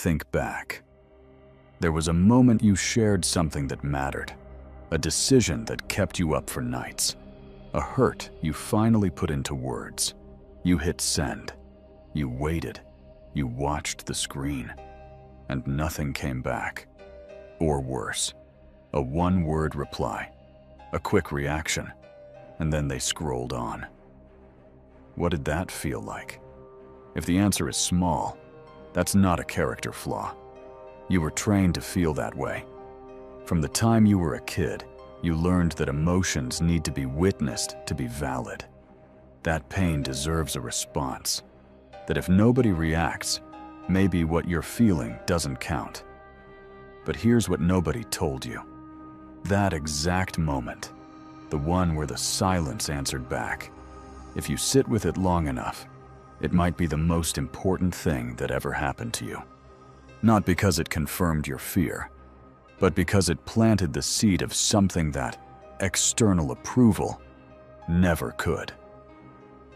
think back. There was a moment you shared something that mattered, a decision that kept you up for nights, a hurt you finally put into words. You hit send. You waited. You watched the screen. And nothing came back. Or worse, a one-word reply, a quick reaction, and then they scrolled on. What did that feel like? If the answer is small, that's not a character flaw. You were trained to feel that way. From the time you were a kid, you learned that emotions need to be witnessed to be valid. That pain deserves a response. That if nobody reacts, maybe what you're feeling doesn't count. But here's what nobody told you. That exact moment, the one where the silence answered back, if you sit with it long enough, it might be the most important thing that ever happened to you. Not because it confirmed your fear, but because it planted the seed of something that external approval never could.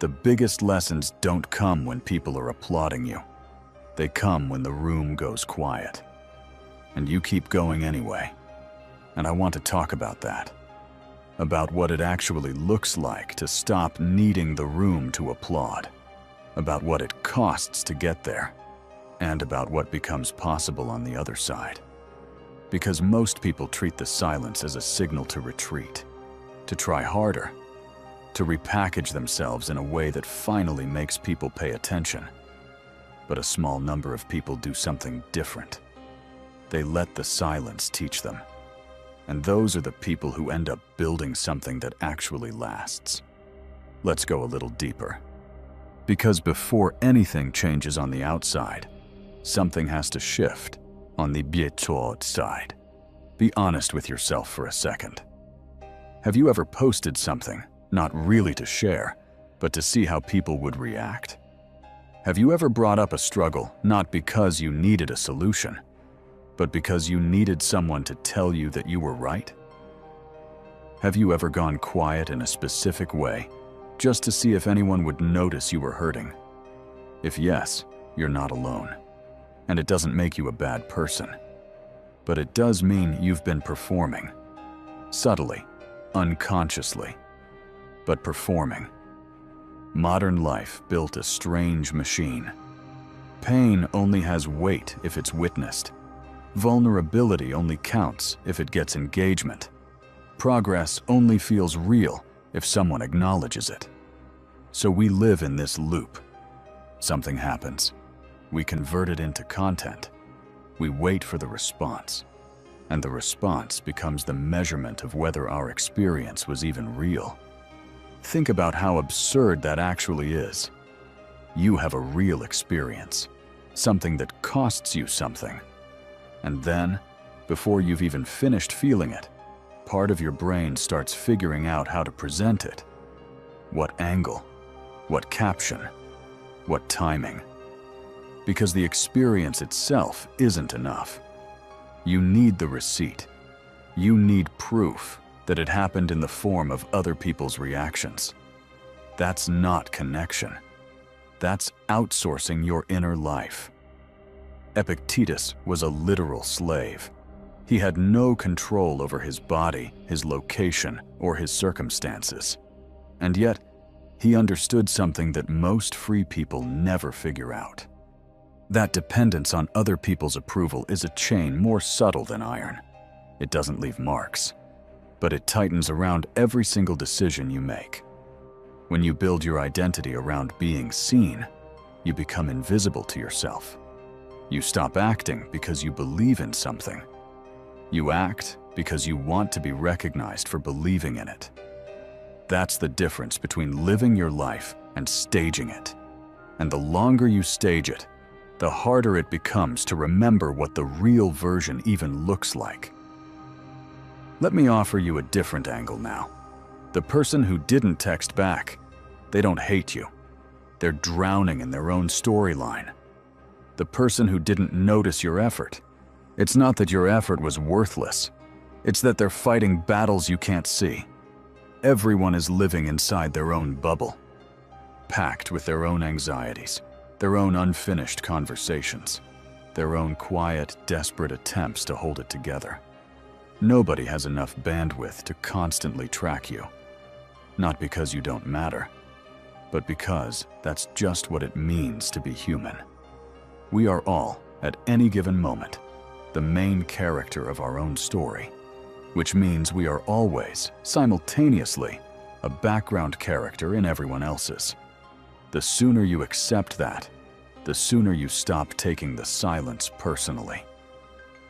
The biggest lessons don't come when people are applauding you. They come when the room goes quiet. And you keep going anyway. And I want to talk about that. About what it actually looks like to stop needing the room to applaud. About what it costs to get there. And about what becomes possible on the other side. Because most people treat the silence as a signal to retreat, to try harder, to repackage themselves in a way that finally makes people pay attention. But a small number of people do something different. They let the silence teach them. And those are the people who end up building something that actually lasts. Let's go a little deeper. Because before anything changes on the outside, something has to shift on the applaud side. Be honest with yourself for a second. Have you ever posted something, not really to share, but to see how people would react? Have you ever brought up a struggle not because you needed a solution, but because you needed someone to tell you that you were right? Have you ever gone quiet in a specific way just to see if anyone would notice you were hurting? If yes, you're not alone. And it doesn't make you a bad person. But it does mean you've been performing. Subtly, unconsciously, but performing. Modern life built a strange machine. Pain only has weight if it's witnessed. Vulnerability only counts if it gets engagement. Progress only feels real if someone acknowledges it. So we live in this loop. Something happens. We convert it into content. We wait for the response. And the response becomes the measurement of whether our experience was even real. Think about how absurd that actually is. You have a real experience, something that costs you something. And then, before you've even finished feeling it, part of your brain starts figuring out how to present it. What angle? What caption? What timing? Because the experience itself isn't enough. You need the receipt. You need proof that it happened in the form of other people's reactions. That's not connection. That's outsourcing your inner life. Epictetus was a literal slave. He had no control over his body, his location, or his circumstances. And yet, he understood something that most free people never figure out. That dependence on other people's approval is a chain more subtle than iron. It doesn't leave marks, but it tightens around every single decision you make. When you build your identity around being seen, you become invisible to yourself. You stop acting because you believe in something. You act because you want to be recognized for believing in it. That's the difference between living your life and staging it. And the longer you stage it, the harder it becomes to remember what the real version even looks like. Let me offer you a different angle now. The person who didn't text back, they don't hate you. They're drowning in their own storyline. The person who didn't notice your effort, it's not that your effort was worthless. It's that they're fighting battles you can't see. Everyone is living inside their own bubble, packed with their own anxieties, their own unfinished conversations. their own quiet, desperate attempts to hold it together. Nobody has enough bandwidth to constantly track you. Not because you don't matter, but because that's just what it means to be human. We are all, at any given moment, the main character of our own story, which means we are always, simultaneously, a background character in everyone else's. The sooner you accept that, the sooner you stop taking the silence personally.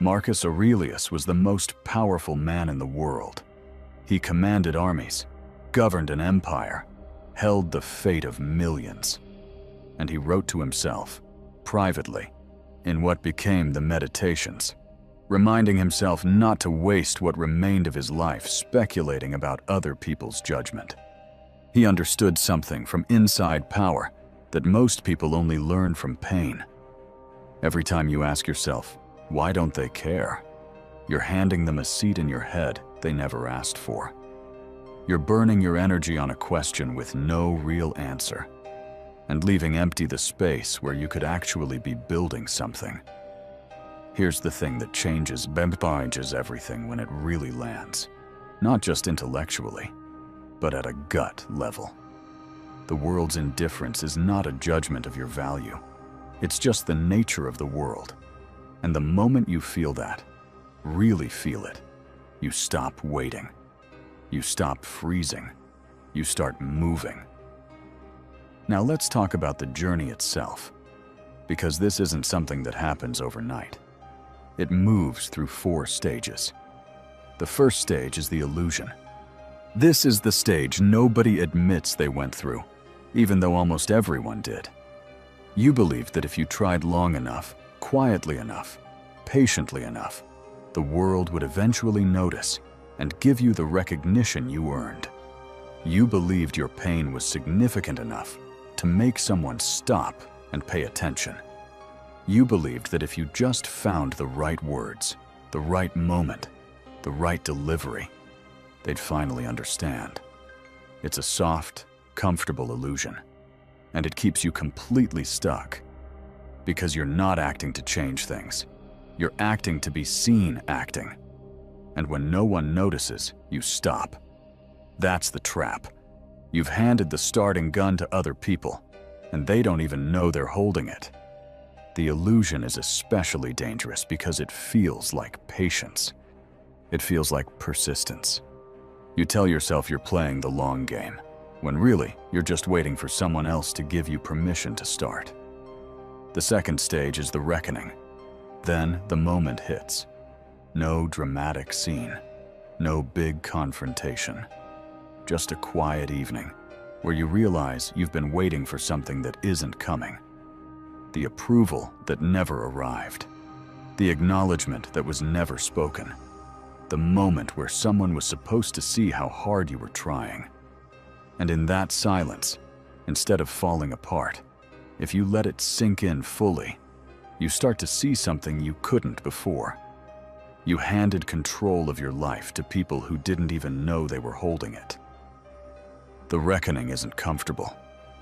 Marcus Aurelius was the most powerful man in the world. He commanded armies, governed an empire, held the fate of millions. And he wrote to himself, privately, in what became the Meditations, reminding himself not to waste what remained of his life speculating about other people's judgment. He understood something from inside power that most people only learn from pain. Every time you ask yourself, why don't they care? You're handing them a seat in your head they never asked for. You're burning your energy on a question with no real answer, and leaving empty the space where you could actually be building something. Here's the thing that changes everything when it really lands, not just intellectually, but at a gut level. The world's indifference is not a judgment of your value. It's just the nature of the world. And the moment you feel that, really feel it, you stop waiting. You stop freezing. You start moving. Now let's talk about the journey itself, because this isn't something that happens overnight. It moves through 4 stages. The first stage is the illusion. This is the stage nobody admits they went through, even though almost everyone did. You believed that if you tried long enough, quietly enough, patiently enough, the world would eventually notice and give you the recognition you earned. You believed your pain was significant enough to make someone stop and pay attention. You believed that if you just found the right words, the right moment, the right delivery, they'd finally understand. It's a soft, comfortable illusion, and it keeps you completely stuck because you're not acting to change things. You're acting to be seen acting. And when no one notices, you stop. That's the trap. You've handed the starting gun to other people, and they don't even know they're holding it. The illusion is especially dangerous because it feels like patience. It feels like persistence. You tell yourself you're playing the long game, when really you're just waiting for someone else to give you permission to start. The second stage is the reckoning. Then the moment hits. No dramatic scene, no big confrontation. Just a quiet evening where you realize you've been waiting for something that isn't coming. The approval that never arrived. The acknowledgement that was never spoken. The moment where someone was supposed to see how hard you were trying. And in that silence, instead of falling apart, if you let it sink in fully, you start to see something you couldn't before. You handed control of your life to people who didn't even know they were holding it. The reckoning isn't comfortable.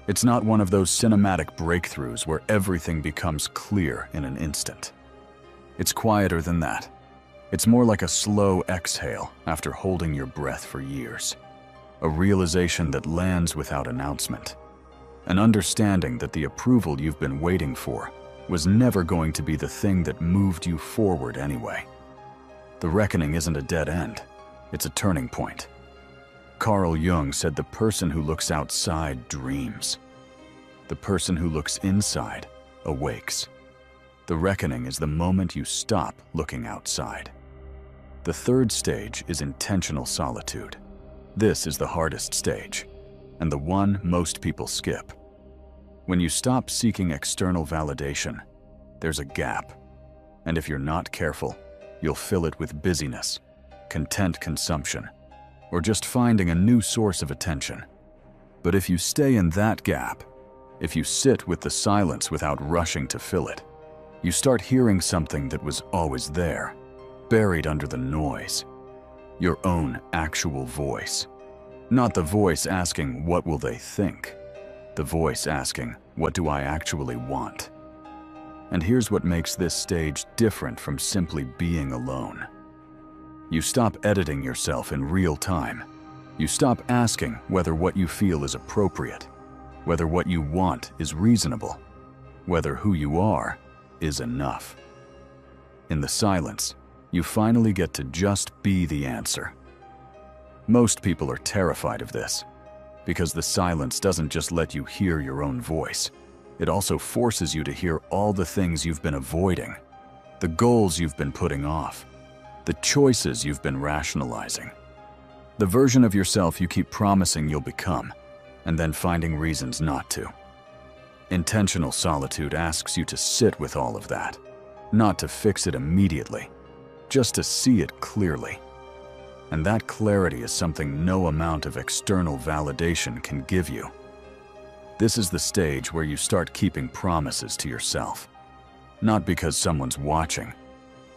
It's not one of those cinematic breakthroughs where everything becomes clear in an instant. It's quieter than that. It's more like a slow exhale after holding your breath for years. A realization that lands without announcement. An understanding that the approval you've been waiting for was never going to be the thing that moved you forward anyway. The reckoning isn't a dead end. It's a turning point. Carl Jung said the person who looks outside dreams. The person who looks inside awakes. The reckoning is the moment you stop looking outside. The third stage is intentional solitude. This is the hardest stage, and the one most people skip. When you stop seeking external validation, there's a gap. And if you're not careful, you'll fill it with busyness, content consumption, or just finding a new source of attention. But if you stay in that gap, if you sit with the silence without rushing to fill it, you start hearing something that was always there, buried under the noise. Your own actual voice. Not the voice asking, what will they think? The voice asking, what do I actually want? And here's what makes this stage different from simply being alone. You stop editing yourself in real time. You stop asking whether what you feel is appropriate, whether what you want is reasonable, whether who you are is enough. In the silence, you finally get to just be the answer. Most people are terrified of this, because the silence doesn't just let you hear your own voice. It also forces you to hear all the things you've been avoiding, the goals you've been putting off, the choices you've been rationalizing, the version of yourself you keep promising you'll become, and then finding reasons not to. Intentional solitude asks you to sit with all of that, not to fix it immediately, just to see it clearly. And that clarity is something no amount of external validation can give you. This is the stage where you start keeping promises to yourself, not because someone's watching,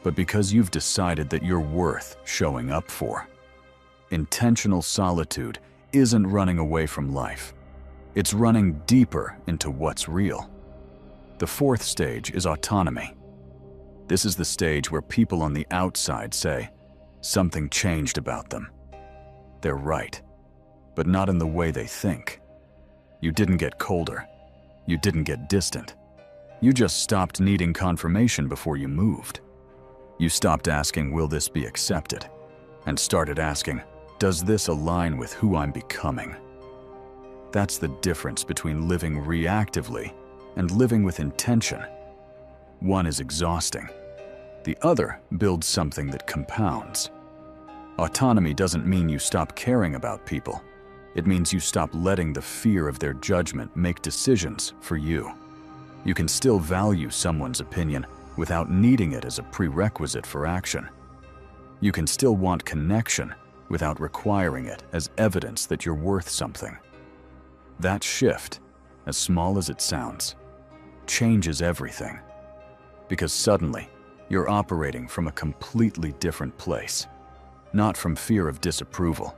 but because you've decided that you're worth showing up for. Intentional solitude isn't running away from life. It's running deeper into what's real. The fourth stage is autonomy. This is the stage where people on the outside say, something changed about them. They're right, but not in the way they think. You didn't get colder. You didn't get distant. You just stopped needing confirmation before you moved. You stopped asking, will this be accepted? And started asking, does this align with who I'm becoming? That's the difference between living reactively and living with intention. One is exhausting. The other builds something that compounds. Autonomy doesn't mean you stop caring about people. It means you stop letting the fear of their judgment make decisions for you. You can still value someone's opinion without needing it as a prerequisite for action. You can still want connection without requiring it as evidence that you're worth something. That shift, as small as it sounds, changes everything. Because suddenly, you're operating from a completely different place. Not from fear of disapproval,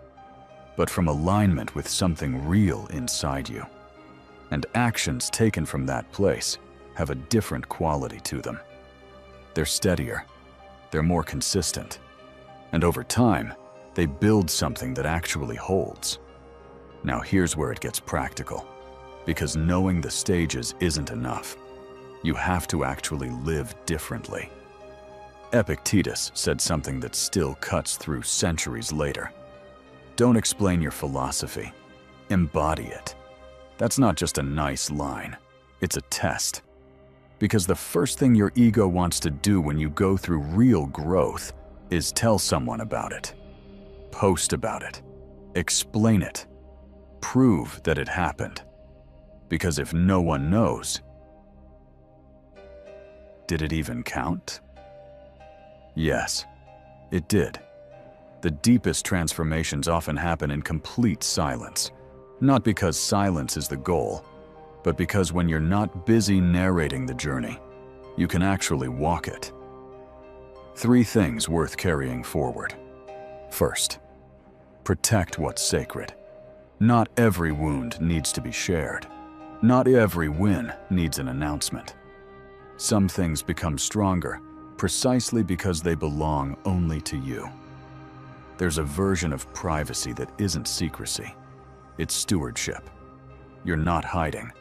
but from alignment with something real inside you. And actions taken from that place have a different quality to them. They're steadier, they're more consistent, and over time, they build something that actually holds. Now here's where it gets practical, because knowing the stages isn't enough. You have to actually live differently. Epictetus said something that still cuts through centuries later. Don't explain your philosophy, embody it. That's not just a nice line, it's a test. Because the first thing your ego wants to do when you go through real growth is tell someone about it. Post about it. Explain it. Prove that it happened. Because if no one knows, did it even count? Yes, it did. The deepest transformations often happen in complete silence. Not because silence is the goal, but because when you're not busy narrating the journey, you can actually walk it. 3 things worth carrying forward. First, protect what's sacred. Not every wound needs to be shared. Not every win needs an announcement. Some things become stronger precisely because they belong only to you. There's a version of privacy that isn't secrecy. It's stewardship. You're not hiding.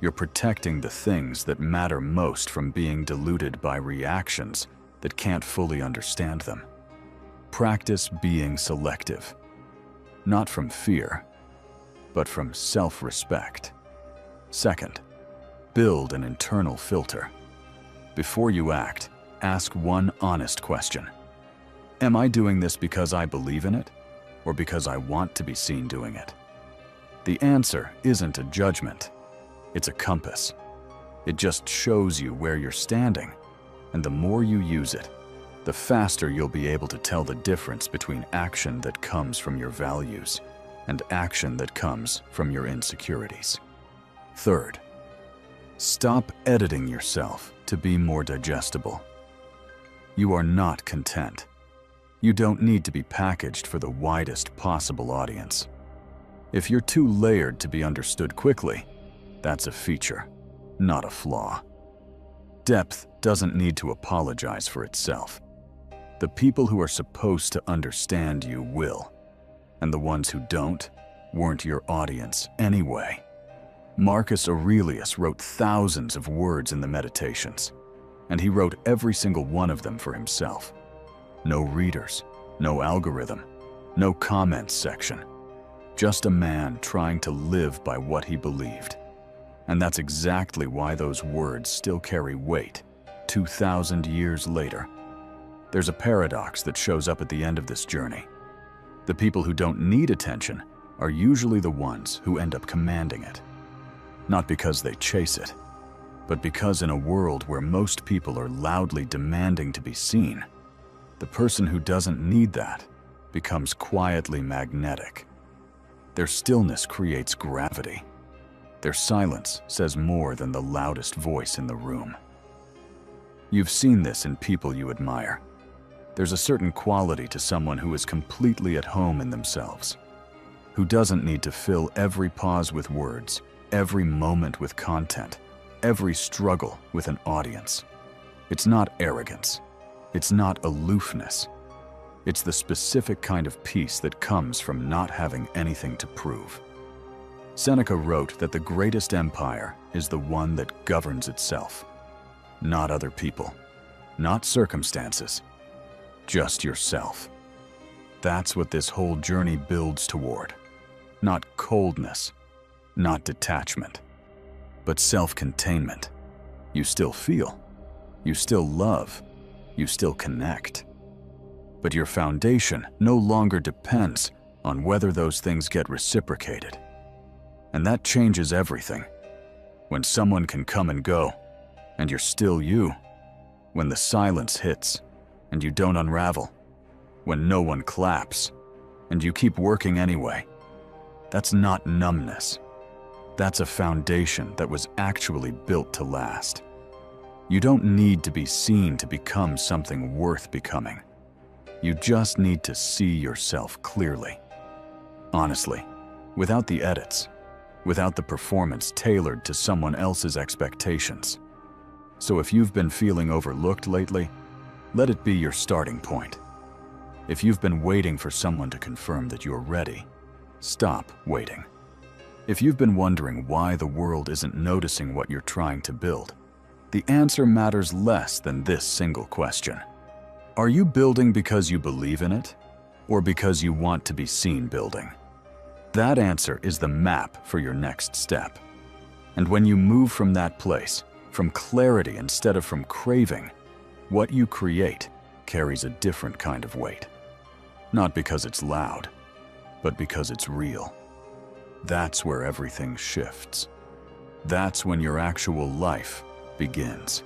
You're protecting the things that matter most from being diluted by reactions that can't fully understand them. Practice being selective. Not from fear, but from self-respect. Second, build an internal filter. Before you act, ask one honest question. Am I doing this because I believe in it, or because I want to be seen doing it? The answer isn't a judgment. It's a compass. It just shows you where you're standing, and the more you use it, the faster you'll be able to tell the difference between action that comes from your values and action that comes from your insecurities. Third, stop editing yourself to be more digestible. You are not content. You don't need to be packaged for the widest possible audience. If you're too layered to be understood quickly, that's a feature, not a flaw. Depth doesn't need to apologize for itself. The people who are supposed to understand you will, and the ones who don't weren't your audience anyway. Marcus Aurelius wrote thousands of words in the Meditations, and he wrote every single one of them for himself. No readers, no algorithm, no comments section. Just a man trying to live by what he believed. And that's exactly why those words still carry weight 2,000 years later. There's a paradox that shows up at the end of this journey. The people who don't need attention are usually the ones who end up commanding it. Not because they chase it, but because in a world where most people are loudly demanding to be seen, the person who doesn't need that becomes quietly magnetic. Their stillness creates gravity. Their silence says more than the loudest voice in the room. You've seen this in people you admire. There's a certain quality to someone who is completely at home in themselves, who doesn't need to fill every pause with words, every moment with content, every struggle with an audience. It's not arrogance. It's not aloofness. It's the specific kind of peace that comes from not having anything to prove. Seneca wrote that the greatest empire is the one that governs itself. Not other people, not circumstances, just yourself. That's what this whole journey builds toward. Not coldness, not detachment, but self-containment. You still feel, you still love, you still connect. But your foundation no longer depends on whether those things get reciprocated. And that changes everything. When someone can come and go, and you're still you. When the silence hits, and you don't unravel. When no one claps, and you keep working anyway. That's not numbness. That's a foundation that was actually built to last. You don't need to be seen to become something worth becoming. You just need to see yourself clearly. Honestly, without the edits, without the performance tailored to someone else's expectations. So if you've been feeling overlooked lately, let it be your starting point. If you've been waiting for someone to confirm that you're ready, stop waiting. If you've been wondering why the world isn't noticing what you're trying to build, the answer matters less than this single question. Are you building because you believe in it, or because you want to be seen building? That answer is the map for your next step. And when you move from that place, from clarity instead of from craving, what you create carries a different kind of weight. Not because it's loud, but because it's real. That's where everything shifts. That's when your actual life begins.